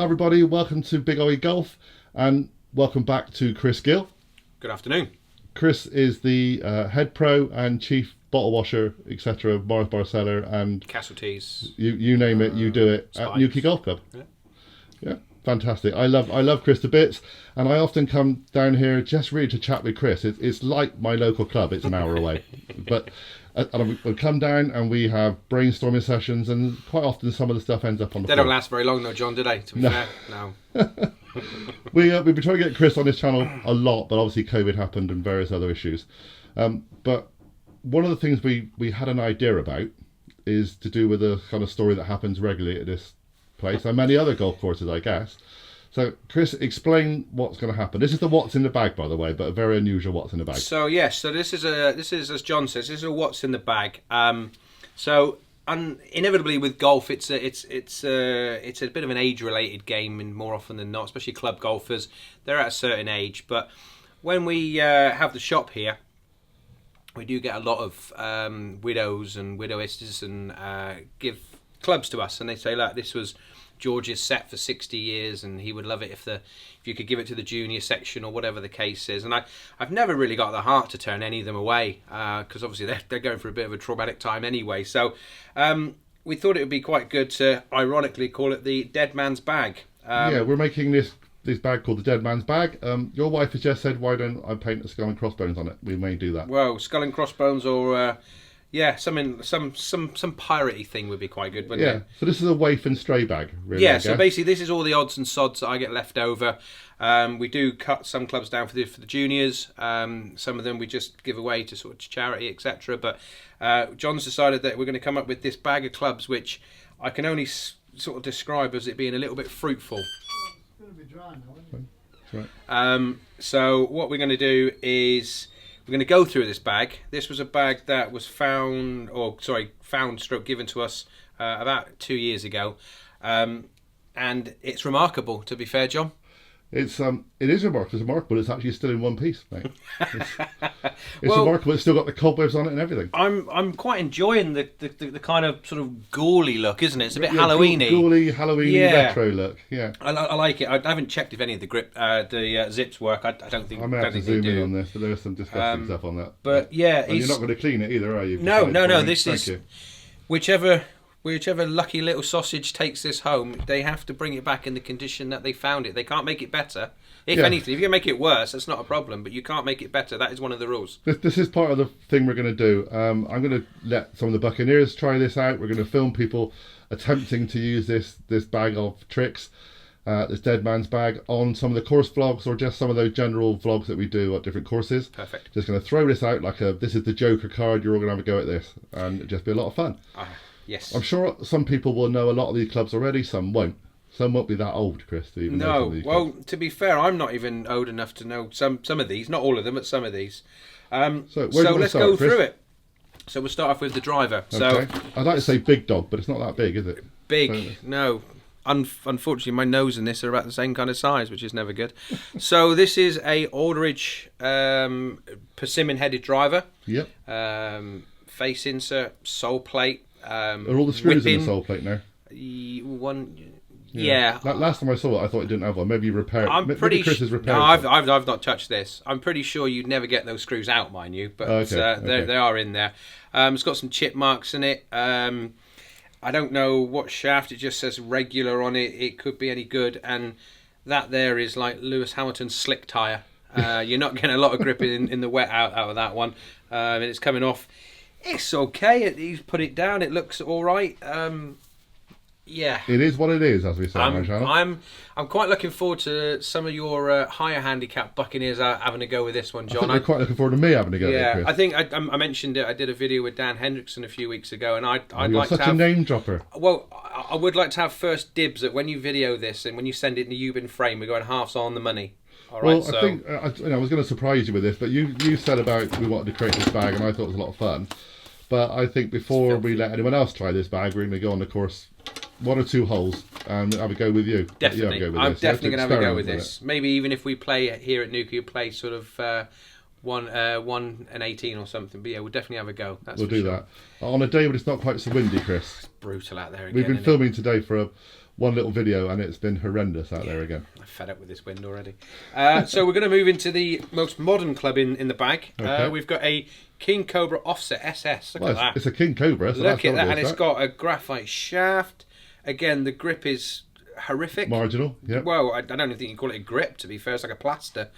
Hi everybody, welcome to Big OE Golf and welcome back to Chris Gill. Good afternoon. Chris is the head pro and chief bottle washer, etc. of Morris Barcellar and Casualties. You name it, you do it Spikes. at NEWQUAY Golf Club. Yeah. Fantastic. I love Chris to bits, and I often come down here just really to chat with Chris. It's like my local club. It's an hour away, but and we come down and we have brainstorming sessions, and quite often some of the stuff ends up on the They floor. don't last very long though, John, do they? To be fair, no. We've been trying to get Chris on this channel a lot, but obviously COVID happened and various other issues. But one of the things we had an idea about is to do with a kind of story that happens regularly at this place and many other golf courses, I guess. So, Chris, explain what's going to happen. This is the what's in the bag, by the way, but a very unusual what's in the bag. So yes, so this is as John says, this is a what's in the bag. Inevitably with golf, it's a bit of an age-related game, and more often than not, especially club golfers, they're at a certain age. But when we have the shop here, we do get a lot of widows and widowesses and give clubs to us, and they say, look, this was George's set for 60 years and he would love it if you could give it to the junior section or whatever the case is. And I've never really got the heart to turn any of them away because obviously they're going through a bit of a traumatic time anyway. So we thought it would be quite good to ironically call it the Dead Man's Bag. We're making this bag called the Dead Man's Bag. Your wife has just said, why don't I paint a skull and crossbones on it? We may do that. Well, skull and crossbones or... some piratey thing would be quite good, wouldn't it? So this is a waif and stray bag, really. Yeah, so basically this is all the odds and sods that I get left over. We do cut some clubs down for the juniors. Some of them we just give away to sort of charity, etc. But John's decided that we're going to come up with this bag of clubs, which I can only sort of describe as it being a little bit fruitful. It's going to be dry now, isn't it? That's right. So what we're going to do is we're going to go through this bag. This was a bag that was found stroke given to us about 2 years ago. And it's remarkable, to be fair, John. It is remarkable. It's remarkable. It's actually still in one piece, mate. It's remarkable. It's still got the cobwebs on it and everything. I'm quite enjoying the kind of sort of ghouly look, isn't it? It's a bit Halloweeny. Ghouly, Halloweeny retro look. Yeah. I like it. I haven't checked if any of the zips work. I don't think. I may have to zoom in on this, but there's some disgusting stuff on that. But yeah, and you're not going to clean it either, are you? No. This is whichever lucky little sausage takes this home, they have to bring it back in the condition that they found it. They can't make it better. If anything, if you can make it worse, that's not a problem, but you can't make it better. That is one of the rules. This is part of the thing we're going to do. I'm going to let some of the Buccaneers try this out. We're going to film people attempting to use this bag of tricks, this Dead Man's Bag, on some of the course vlogs or just some of those general vlogs that we do at different courses. Perfect. Just going to throw this out like this is the Joker card, you're all going to have a go at this, and it'll just be a lot of fun. Yes. I'm sure some people will know a lot of these clubs already, some won't. Some won't be that old, Chris, to even know some of these clubs. To be fair, I'm not even old enough to know some of these. Not all of them, but some of these. So let's go through it. So we'll start off with the driver. Okay. So I'd like to say big dog, but it's not that big, is it? Big, no. Unfortunately, my nose and this are about the same kind of size, which is never good. So this is a Aldridge persimmon-headed driver. Yep. Face insert, sole plate. Are all the screws in the sole plate now? Yeah. Last time I saw it, I thought it didn't have one. Maybe you repaired it. Maybe Chris has repaired it. I've not touched this. I'm pretty sure you'd never get those screws out, mind you. But they are in there. It's got some chip marks in it. I don't know what shaft. It just says regular on it. It could be any good. And that there is like Lewis Hamilton's slick tyre. You're not getting a lot of grip in the wet out of that one. And it's coming off. It's okay. He's put it down. It looks all right. Yeah, it is what it is, as we say. I'm quite looking forward to some of your higher handicap Buccaneers having a go with this one, John. I'm quite looking forward to me having a go. Yeah, with it, I think I mentioned it. I did a video with Dan Hendrickson a few weeks ago, and I'd like such to have a name dropper. Well, I would like to have first dibs at when you video this and when you send it in the Ubin frame. We're going halves on the money. All right, I think I was going to surprise you with this, but you said about we wanted to create this bag, and I thought it was a lot of fun. But I think before we let anyone else try this bag, we're going to go on the course 1 or 2 holes and have a go with you. Definitely. I'm definitely going to have a go with this. Maybe even if we play here at NEWQUAY, play sort of 1 and 18 or something. But yeah, we'll definitely have a go. We'll do that. On a day when it's not quite so windy, Chris. It's brutal out there again. We've been filming today for one little video and it's been horrendous out there again. I'm fed up with this wind already. So we're going to move into the most modern club in the bag. Okay. We've got a King Cobra Offset SS. Look at that. It's a King Cobra. So Look at that, and it's got a graphite shaft. Again, the grip is horrific. Marginal, yeah. Well, I don't even think you call it a grip, to be fair. It's like a plaster.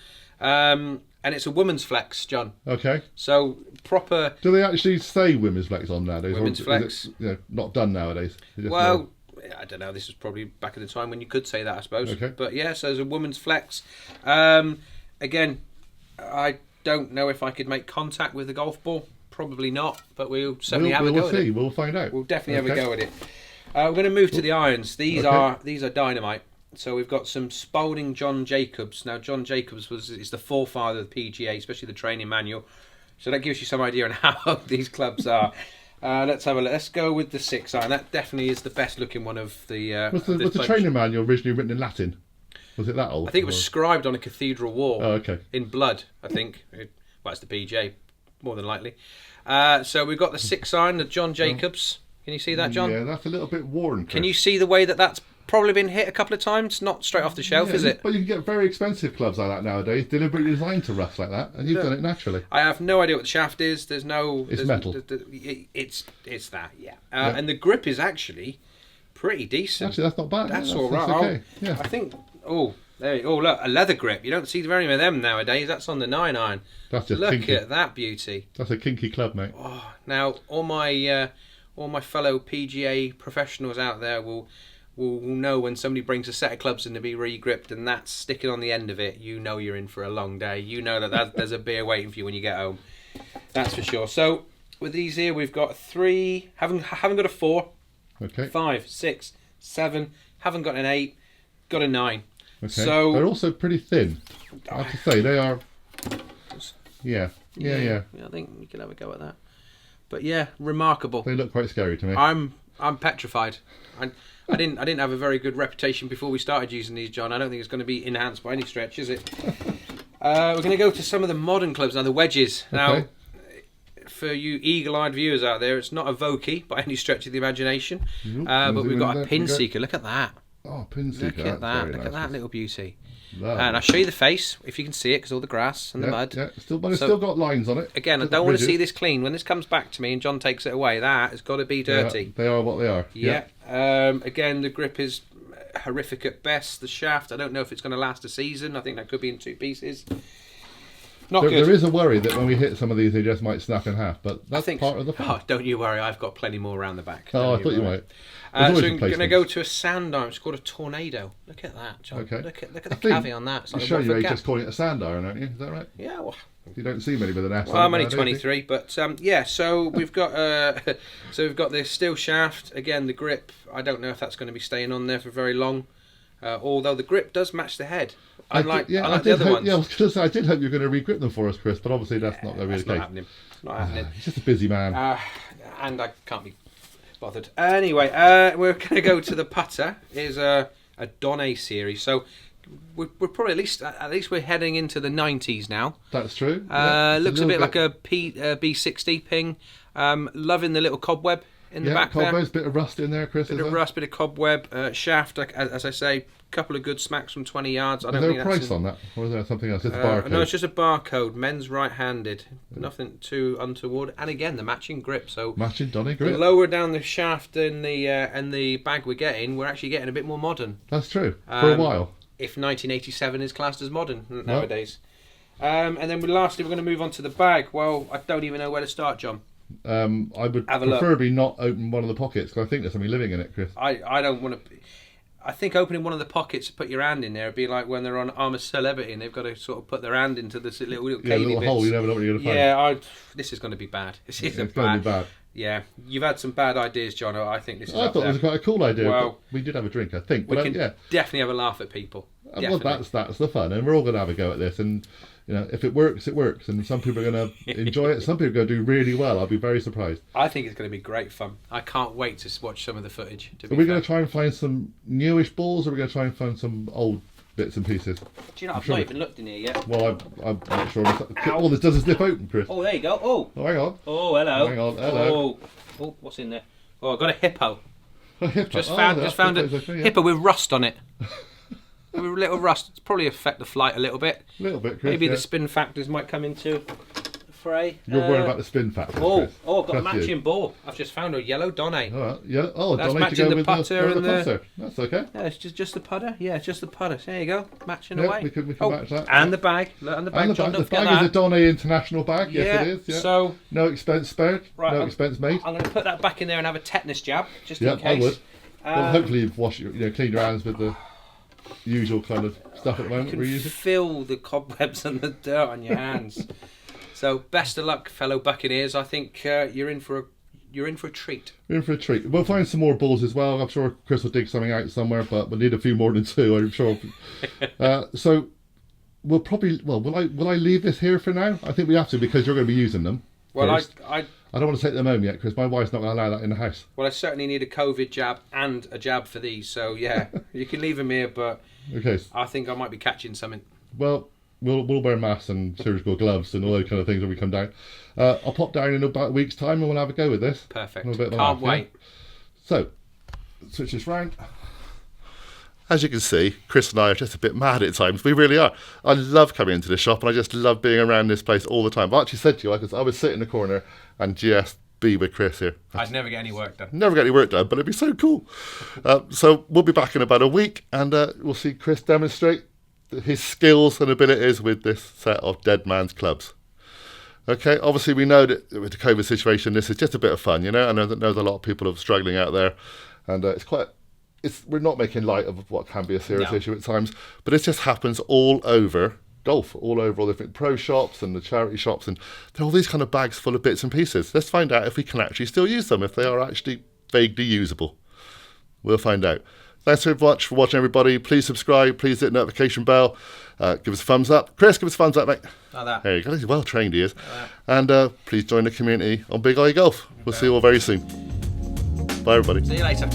And it's a woman's flex, John. Okay. So, proper... Do they actually say women's flex on nowadays? Women's flex. Is it, not done nowadays? Well, I don't know. This was probably back in the time when you could say that, I suppose. Okay. But yeah, so there's a woman's flex. Again, I don't know if I could make contact with the golf ball. Probably not, but we'll certainly have a go at it. We'll find out. We'll definitely have a go at it. We're going to move to the irons. These are dynamite. So we've got some Spalding John Jacobs. Now John Jacobs is the forefather of the PGA, especially the training manual. So that gives you some idea on how old these clubs are. Let's have a look. Let's go with the 6-iron. That definitely is the best looking one of the. Was the training manual originally written in Latin? Was it that old? I think it was scribed on a cathedral wall. Oh, okay. In blood, I think. Well, it's the PGA, more than likely. So we've got the 6-iron, the John Jacobs. Can you see that, John? Yeah, that's a little bit worn. Can you see the way that's probably been hit a couple of times? Not straight off the shelf, is it? But you can get very expensive clubs like that nowadays, deliberately designed to rust like that, and you've done it naturally. I have no idea what the shaft is. There's no... It's metal. It's that, yeah. And the grip is actually pretty decent. Actually, that's not bad. That's Yeah, all right. okay. Yeah. I think... Oh, there you go. Oh, look, a leather grip. You don't see very many of them nowadays. That's on the 9-iron. That's just Look kinky. at that beauty. That's a kinky club, mate. Oh, now, all my fellow PGA professionals out there will know when somebody brings a set of clubs in to be re-gripped and that's sticking on the end of it, you know you're in for a long day. You know that there's a beer waiting for you when you get home. That's for sure. So, with these here, we've got 3, haven't got a 4, Okay. 5, 6, 7, haven't got an 8, got a 9. Okay. So they're also pretty thin. I have to say, they are... Yeah. I think you can have a go at that. But yeah, remarkable. They look quite scary to me. I'm petrified. I didn't have a very good reputation before we started using these, John. I don't think it's going to be enhanced by any stretch, is it? We're going to go to some of the modern clubs now, the wedges. Now, for you eagle-eyed viewers out there, it's not a Vokey by any stretch of the imagination, but we've got a pin seeker. Look at that. Oh, pin seeker. Look at that. Look Look at that little beauty. Lovely. And I'll show you the face, if you can see it, because all the grass and the mud. Yeah, but it's still got lines on it. Again, I don't want to see this clean. When this comes back to me and John takes it away, that has got to be dirty. They are what they are. Yeah. Again, the grip is horrific at best. The shaft, I don't know if it's going to last a season. I think that could be in 2 pieces. Not good. There is a worry that when we hit some of these, they just might snap in half, but that's part of the fun. Oh, don't you worry, I've got plenty more around the back. Oh, I thought you might. So we're going to go to a sand iron. It's called a Tornado. Look at that, John. Okay. Look at the cavi on that. It's I'm like sure you're Watford just calling it a sand iron, aren't you? Is that right? Yeah, well... You don't see many with an S. Well, I'm only 23, but yeah. So we've got the steel shaft again. The grip, I don't know if that's going to be staying on there for very long. Although the grip does match the head, unlike the other ones. Yeah, I was going to say I did hope you were going to regrip them for us, Chris, but obviously that's not going to be the case. Not happening. He's just a busy man. And I can't be bothered. Anyway, we're going to go to the putter. Is a Donne series. So. We're probably at least we're heading into the 90s now. That's true. Looks a bit like a B60 ping. Loving the little cobweb in the back there. Cobweb's bit of rust in there, Chris. Bit of rust, bit of cobweb. Shaft, as I say, couple of good smacks from 20 yards. Is there a price on that, or is there something else? It's a barcode. No, it's just a barcode. Men's right-handed. Nothing too untoward. And again, the matching grip. So matching Donny grip. The lower down the shaft and the bag we're getting, we're actually getting a bit more modern. That's true. For a while. If 1987 is classed as modern nowadays. And then lastly, we're going to move on to the bag. Well, I don't even know where to start, John. I would preferably not open one of the pockets, because I think there's something living in it, Chris. I don't want to... I think opening one of the pockets to put your hand in there would be like when they're on I'm a Celebrity and they've got to sort of put their hand into this little little hole, you never know what you're going to find. Yeah, this is going to be bad. It's going to be bad. Yeah, you've had some bad ideas, John. I think this is I thought it was quite a cool idea. Well, we did have a drink, I think. We But can definitely have a laugh at people. Well, that's the fun, and we're all going to have a go at this. And if it works, it works. And some people are going to enjoy it. Some people are going to do really well. I'll be very surprised. I think it's going to be great fun. I can't wait to watch some of the footage. Are we going to try and find some newish balls, or are we going to try and find some old bits and pieces? Do you know, I've not even looked in here yet. Well, I'm not sure. All this does is slip open, Chris. Oh, there you go. Oh, hang on. Oh, hello. Hang on, hello. Oh, what's in there? Oh, I've got a hippo. Just found a hipper with rust on it. With a little rust. It's probably affect the flight a little bit. A little bit, Chris. Maybe the spin factors might come into the fray. You're worried about the spin factor. Oh, I've got a matching ball. I've just found a yellow Donny. All right. Yeah. Oh, That's Donny to go matching the with putter and the putter. That's okay. Yeah, it's just the putter. Yeah, it's just the putter. There you go, matching Yeah, away. we can match that. And the bag. Look, and the bag. And John, the don't bag forget is a that. Donny International bag. Yes, Yeah, it is. Yeah. so no expense spared. Right, no expense made. I'm going to put that back in there and have a tetanus jab, just Yeah, in case. I would. Well, hopefully you've washed clean your hands with the usual kind of stuff at the moment You we're can using. feel the cobwebs and the dirt on your hands. So best of luck, fellow Buccaneers. I think you're in for a treat. We're in for a treat. We'll find some more balls as well. I'm sure Chris will dig something out somewhere, but we'll need a few more than 2, I'm sure. So we'll probably, will I leave this here for now? I think we have to, because you're going to be using them. Well, first. I don't want to take them home yet, because my wife's not going to allow that in the house. Well, I certainly need a COVID jab and a jab for these. So yeah, you can leave them here, but okay. I think I might be catching something. Well, we'll wear masks and surgical gloves and all those kind of things when we come down. I'll pop down in about a week's time and we'll have a go with this. Perfect. Can't wait. Yeah? So, switch this round. As you can see, Chris and I are just a bit mad at times. We really are. I love coming into the shop and I just love being around this place all the time. I actually said to you, I would sit in the corner and just be with Chris here. I'd never get any work done. Never get any work done, but it'd be so cool. So we'll be back in about a week and we'll see Chris demonstrate his skills and abilities with this set of Dead Man's clubs. Okay, obviously we know that with the COVID situation, this is just a bit of fun, I know that there's a lot of people are struggling out there, and we're not making light of what can be a serious issue at times, but it just happens all over golf, all over all the different pro shops and the charity shops, and there are all these kind of bags full of bits and pieces. Let's find out if we can actually still use them, if they are actually vaguely usable. We'll find out. Thanks very much for watching, everybody. Please subscribe. Please hit the notification bell. Give us a thumbs up. Chris, give us a thumbs up, mate. Like that. There you go. He's well trained, he is. And please join the community on Big Eye Golf. We'll see you all very soon. Bye, everybody. See you later.